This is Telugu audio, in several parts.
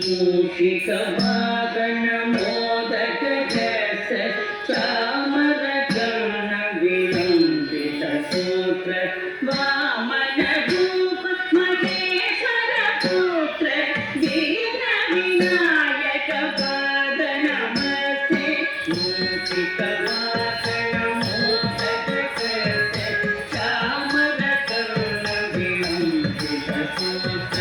मूषिकवाहन मोदक जस चामर कर्ण विलंबित सूत्र वामन रूप महेश्वर पुत्र दीन विनायक पाद नमस्ते मूषिकवाहन मोदक जस चामर कर्ण विलंबित सूत्र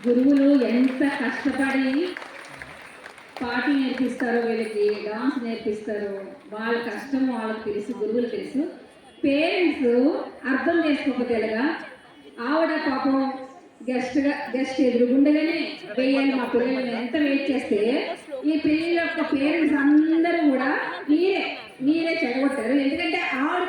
గురువులు ఎంత కష్టపడి పాటలు నేర్పిస్తారో, వీళ్ళకి డాన్స్ నేర్పిస్తారో, వాళ్ళ కష్టం వాళ్ళకి తెలుసు, గురువులు తెలుసు. పేరెంట్స్ అర్థం చేసుకోకపోతే ఎలాగా? ఆవిడ పాపం గెస్ట్ ఎదురుగుండగానే వేయాలి మా పిల్లలు ఎంత వెయిట్ చేస్తే, ఈ పిల్లల యొక్క పేరెంట్స్ అందరూ కూడా మీరే చెడగొట్టారు. ఎందుకంటే ఆవిడ